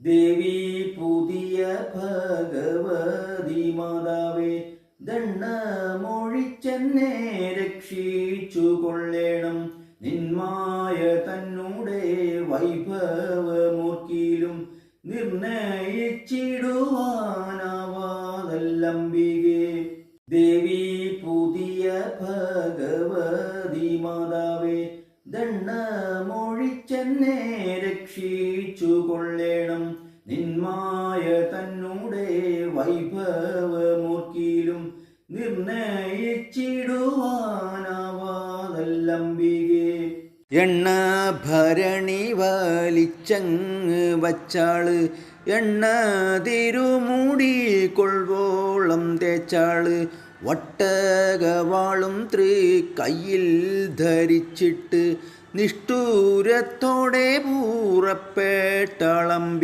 ദേവി പുതിയ ഭഗവതി മാതാവേ, ദണ്ഡമൊഴിച്ചെന്നെ രക്ഷിച്ചു കൊള്ളേണം. നിന്മായ തന്നൂടെ വൈഭവമൂർക്കിയിലും നിർണയിച്ചിടുവാനാവാതല്ലംബികേ. ദേവി പുതിയ ഭഗവതി മാതാവേ, ദണ്ഡമൊഴിച്ചെന്നെ രക്ഷിച്ചു കൊള്ളേണം. നിന്മായ തന്നൂടെ വൈഭവമൂർക്കിയിലും നിർണയിച്ചിടുവാനാവാതല്ലംബികേ. എണ്ണ ഭരണി വലിച്ചങ്ങ് വച്ചാള്, എണ്ണ തിരുമൂടി കൊൾവോളം തേച്ചാള്. വട്ടകവാളും കയ്യിൽ ധരിച്ചിട്ട് നിഷ്ഠൂരത്തോടെ പൂറപ്പെട്ടാളമ്പി.